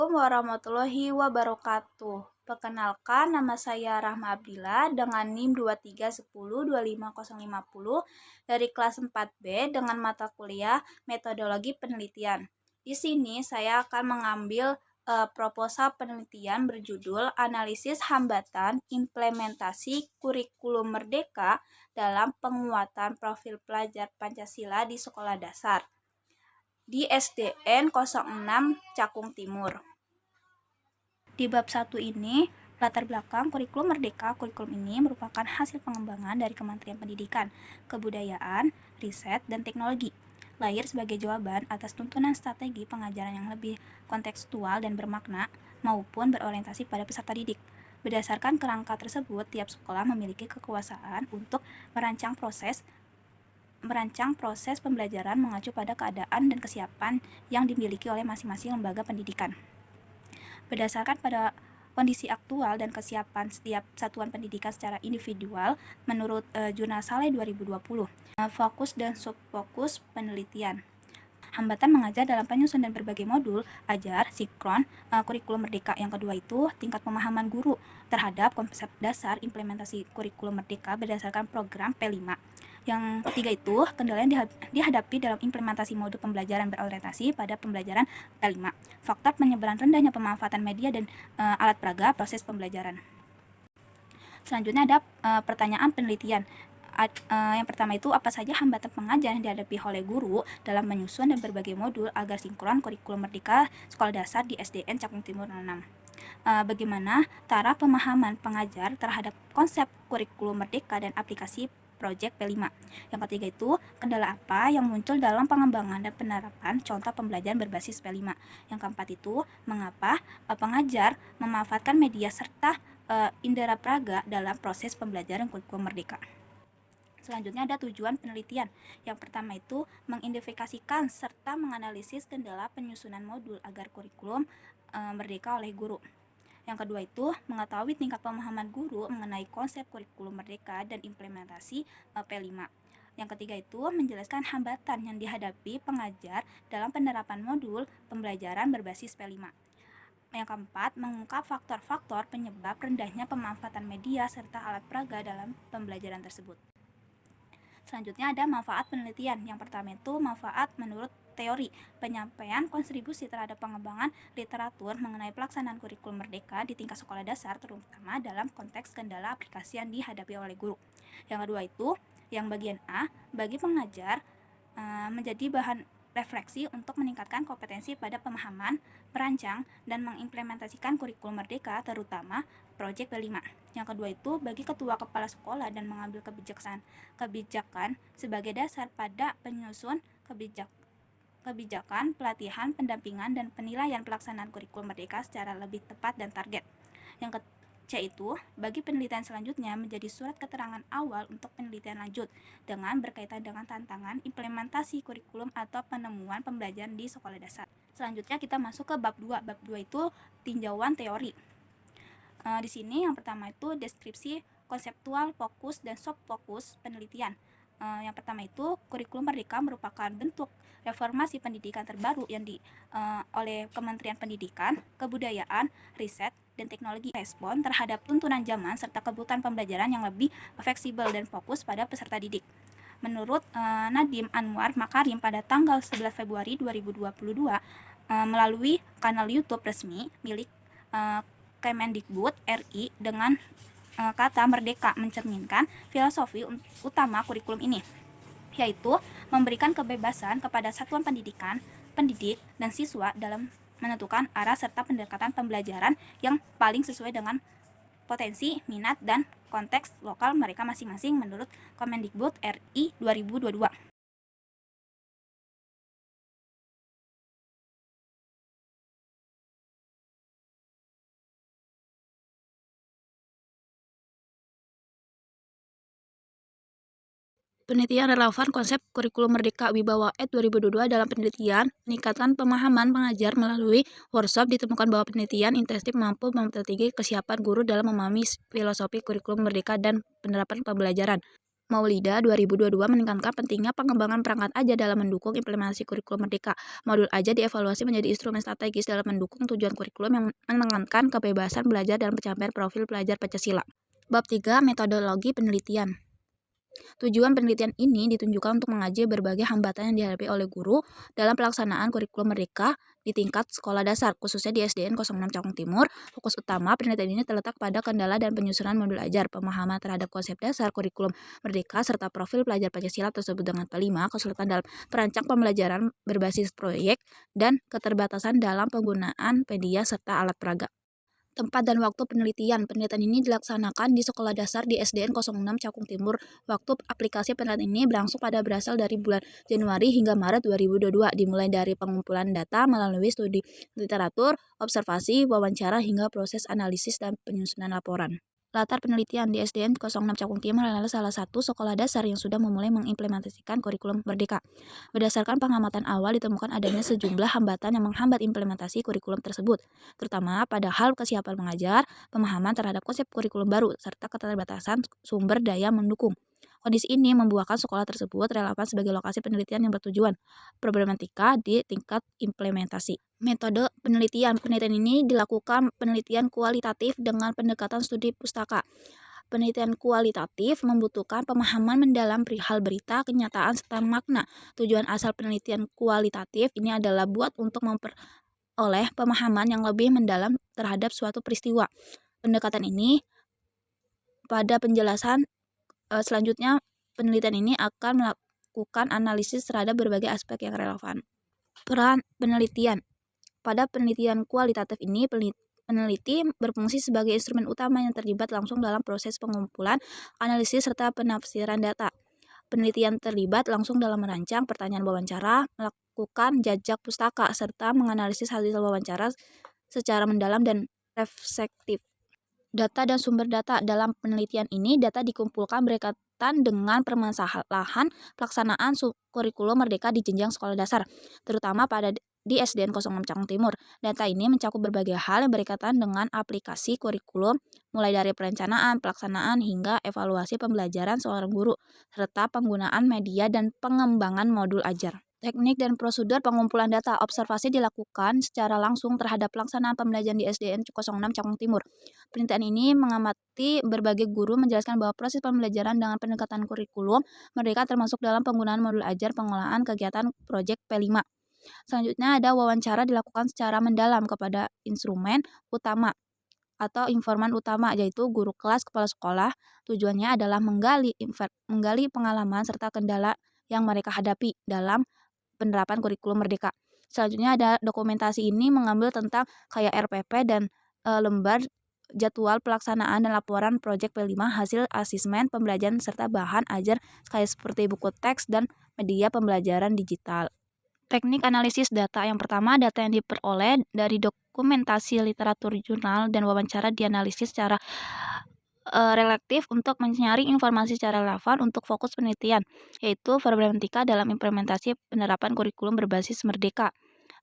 Assalamualaikum warahmatullahi wabarakatuh. Perkenalkan, nama saya Rahma Abdillah dengan NIM 23102550 dari kelas 4B dengan mata kuliah Metodologi Penelitian. Di sini saya akan mengambil proposal penelitian berjudul Analisis Hambatan Implementasi Kurikulum Merdeka dalam Penguatan Profil Pelajar Pancasila di Sekolah Dasar di SDN 06 Cakung Timur. Di bab 1 ini, latar belakang kurikulum merdeka. Kurikulum ini merupakan hasil pengembangan dari Kementerian Pendidikan, Kebudayaan, Riset, dan Teknologi. Lahir sebagai jawaban atas tuntunan strategi pengajaran yang lebih kontekstual dan bermakna maupun berorientasi pada peserta didik. Berdasarkan kerangka tersebut, tiap sekolah memiliki kekuasaan untuk merancang proses pembelajaran mengacu pada keadaan dan kesiapan yang dimiliki oleh masing-masing lembaga pendidikan. Berdasarkan pada kondisi aktual dan kesiapan setiap satuan pendidikan secara individual, menurut Jurnal Saleh 2020, fokus dan subfokus penelitian. Hambatan mengajar dalam penyusunan dan berbagai modul ajar sinkron kurikulum merdeka. Yang kedua itu tingkat pemahaman guru terhadap konsep dasar implementasi kurikulum merdeka berdasarkan program P5. Yang ketiga itu kendala yang dihadapi dalam implementasi modul pembelajaran berorientasi pada pembelajaran P5. Faktor penyebaran rendahnya pemanfaatan media dan alat peraga proses pembelajaran. Selanjutnya ada pertanyaan penelitian. Yang pertama itu, apa saja hambatan pengajar yang dihadapi oleh guru dalam menyusun dan berbagai modul agar sinkron kurikulum merdeka sekolah dasar di SDN Cakung Timur 06? Bagaimana taraf pemahaman pengajar terhadap konsep kurikulum merdeka dan aplikasi proyek P5? Yang ketiga itu, kendala apa yang muncul dalam pengembangan dan penerapan contoh pembelajaran berbasis P5? Yang keempat itu, mengapa pengajar memanfaatkan media serta indera peraga dalam proses pembelajaran kurikulum merdeka? Selanjutnya ada tujuan penelitian. Yang pertama itu mengidentifikasikan serta menganalisis kendala penyusunan modul agar kurikulum merdeka oleh guru. Yang kedua itu mengetahui tingkat pemahaman guru mengenai konsep kurikulum merdeka dan implementasi P5. Yang ketiga itu menjelaskan hambatan yang dihadapi pengajar dalam penerapan modul pembelajaran berbasis P5. Yang keempat, mengungkap faktor-faktor penyebab rendahnya pemanfaatan media serta alat peraga dalam pembelajaran tersebut. Selanjutnya ada manfaat penelitian. Yang pertama itu manfaat menurut teori, penyampaian kontribusi terhadap pengembangan literatur mengenai pelaksanaan kurikulum merdeka di tingkat sekolah dasar, terutama dalam konteks kendala aplikasi yang dihadapi oleh guru. Yang kedua itu, yang bagian A, bagi pengajar menjadi bahan refleksi untuk meningkatkan kompetensi pada pemahaman, merancang, dan mengimplementasikan kurikulum merdeka, terutama proyek P5. Yang kedua itu bagi ketua kepala sekolah dan mengambil kebijakan sebagai dasar pada penyusun kebijakan, pelatihan, pendampingan, dan penilaian pelaksanaan kurikulum merdeka secara lebih tepat dan target. Yang C itu bagi penelitian selanjutnya menjadi surat keterangan awal untuk penelitian lanjut dengan berkaitan dengan tantangan implementasi kurikulum atau penemuan pembelajaran di sekolah dasar. Selanjutnya kita masuk ke bab 2. Bab 2 itu tinjauan teori. Di sini yang pertama itu deskripsi konseptual, fokus, dan subfokus penelitian. Yang pertama itu kurikulum merdeka merupakan bentuk reformasi pendidikan terbaru yang oleh Kementerian Pendidikan, Kebudayaan, Riset, dan Teknologi respon terhadap tuntunan zaman serta kebutuhan pembelajaran yang lebih fleksibel dan fokus pada peserta didik. Menurut Nadiem Anwar Makarim pada tanggal 11 Februari 2022 melalui kanal YouTube resmi milik Kemendikbud RI dengan kata merdeka mencerminkan filosofi utama kurikulum ini, yaitu memberikan kebebasan kepada satuan pendidikan, pendidik, dan siswa dalam menentukan arah serta pendekatan pembelajaran yang paling sesuai dengan potensi, minat, dan konteks lokal mereka masing-masing menurut Kemendikbud RI 2022. Penelitian relevan konsep kurikulum merdeka Wibawa Ed 2022 dalam penelitian meningkatkan pemahaman pengajar melalui workshop ditemukan bahwa penelitian intensif mampu mempertinggi kesiapan guru dalam memahami filosofi kurikulum merdeka dan penerapan pembelajaran. Maulida 2022 menekankan pentingnya pengembangan perangkat ajar dalam mendukung implementasi kurikulum Merdeka. Modul ajar dievaluasi menjadi instrumen strategis dalam mendukung tujuan kurikulum yang menekankan kebebasan belajar dan pencapaian profil pelajar Pancasila. Bab 3. Metodologi penelitian. Tujuan penelitian ini ditunjukkan untuk mengaji berbagai hambatan yang dihadapi oleh guru dalam pelaksanaan kurikulum Merdeka di tingkat sekolah dasar, khususnya di SDN 06 Cakung Timur. Fokus utama penelitian ini terletak pada kendala dan penyusunan modul ajar, pemahaman terhadap konsep dasar kurikulum Merdeka, serta profil pelajar Pancasila tersebut dengan kelima, kesulitan dalam perancang pembelajaran berbasis proyek, dan keterbatasan dalam penggunaan media serta alat peraga. Tempat dan waktu penelitian. Penelitian ini dilaksanakan di sekolah dasar di SDN 06 Cakung Timur. Waktu aplikasi penelitian ini berasal dari bulan Januari hingga Maret 2022, dimulai dari pengumpulan data melalui studi literatur, observasi, wawancara, hingga proses analisis dan penyusunan laporan. Latar penelitian. Di SDN 06 Cakung Timur adalah salah satu sekolah dasar yang sudah memulai mengimplementasikan kurikulum Merdeka. Berdasarkan pengamatan awal, ditemukan adanya sejumlah hambatan yang menghambat implementasi kurikulum tersebut, terutama pada hal kesiapan mengajar, pemahaman terhadap konsep kurikulum baru, serta keterbatasan sumber daya mendukung. Kondisi ini membuahkan sekolah tersebut relevan sebagai lokasi penelitian yang bertujuan problematika di tingkat implementasi. Metode penelitian. Penelitian ini dilakukan penelitian kualitatif dengan pendekatan studi pustaka. Penelitian kualitatif membutuhkan pemahaman mendalam perihal berita, kenyataan, serta makna. Tujuan asal penelitian kualitatif ini adalah buat untuk memperoleh pemahaman yang lebih mendalam terhadap suatu peristiwa. Pendekatan ini pada penjelasan selanjutnya, penelitian ini akan melakukan analisis terhadap berbagai aspek yang relevan. Peran penelitian. Pada penelitian kualitatif ini, peneliti berfungsi sebagai instrumen utama yang terlibat langsung dalam proses pengumpulan, analisis, serta penafsiran data. Penelitian terlibat langsung dalam merancang pertanyaan wawancara, melakukan jajak pustaka, serta menganalisis hasil wawancara secara mendalam dan reflektif. Data dan sumber data. Dalam penelitian ini, data dikumpulkan berkaitan dengan permasalahan pelaksanaan kurikulum Merdeka di jenjang sekolah dasar, terutama di SDN 06 Cakung Timur. Data ini mencakup berbagai hal yang berkaitan dengan aplikasi kurikulum, mulai dari perencanaan, pelaksanaan, hingga evaluasi pembelajaran seorang guru, serta penggunaan media dan pengembangan modul ajar. Teknik dan prosedur pengumpulan data. Observasi dilakukan secara langsung terhadap pelaksanaan pembelajaran di SDN 06 Cakung Timur. Penelitian ini mengamati berbagai guru menjelaskan bahwa proses pembelajaran dengan pendekatan kurikulum Merdeka termasuk dalam penggunaan modul ajar pengelolaan kegiatan proyek P5. Selanjutnya ada wawancara dilakukan secara mendalam kepada instrumen utama atau informan utama, yaitu guru kelas, kepala sekolah. Tujuannya adalah menggali pengalaman serta kendala yang mereka hadapi dalam penerapan kurikulum Merdeka. Selanjutnya ada dokumentasi. Ini mengambil tentang kayak RPP dan lembar jadwal pelaksanaan dan laporan proyek P5, hasil asesmen pembelajaran, serta bahan ajar kayak seperti buku teks dan media pembelajaran digital. Teknik analisis data. Yang pertama, data yang diperoleh dari dokumentasi literatur jurnal dan wawancara dianalisis secara relatif untuk mencari informasi secara relevan untuk fokus penelitian, yaitu problematika dalam implementasi penerapan kurikulum berbasis Merdeka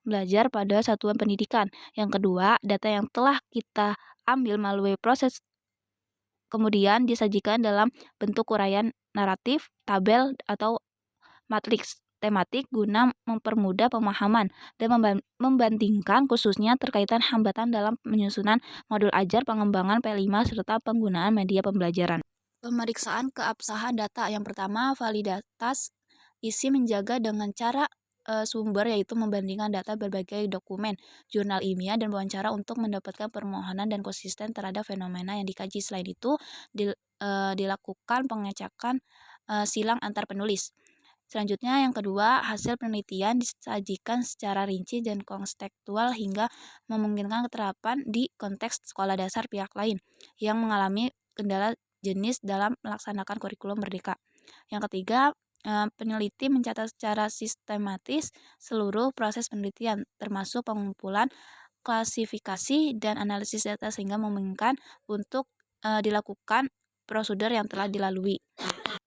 belajar pada satuan pendidikan. Yang kedua, data yang telah kita ambil melalui proses kemudian disajikan dalam bentuk uraian naratif, tabel, atau matriks tematik guna mempermudah pemahaman dan membandingkan khususnya terkaitan hambatan dalam penyusunan modul ajar, pengembangan P5, serta penggunaan media pembelajaran. Pemeriksaan keabsahan data. Yang pertama, validitas isi menjaga dengan cara sumber, yaitu membandingkan data berbagai dokumen, jurnal ilmiah, dan wawancara untuk mendapatkan permohonan dan konsisten terhadap fenomena yang dikaji. Selain itu, dilakukan pengecekan silang antar penulis. Selanjutnya, yang kedua, hasil penelitian disajikan secara rinci dan kontekstual hingga memungkinkan keterapan di konteks sekolah dasar pihak lain yang mengalami kendala jenis dalam melaksanakan kurikulum Merdeka. Yang ketiga, peneliti mencatat secara sistematis seluruh proses penelitian, termasuk pengumpulan, klasifikasi, dan analisis data sehingga memungkinkan untuk dilakukan prosedur yang telah dilalui.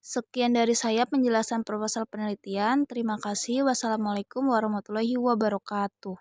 Sekian dari saya penjelasan proposal penelitian. Terima kasih. Wassalamualaikum warahmatullahi wabarakatuh.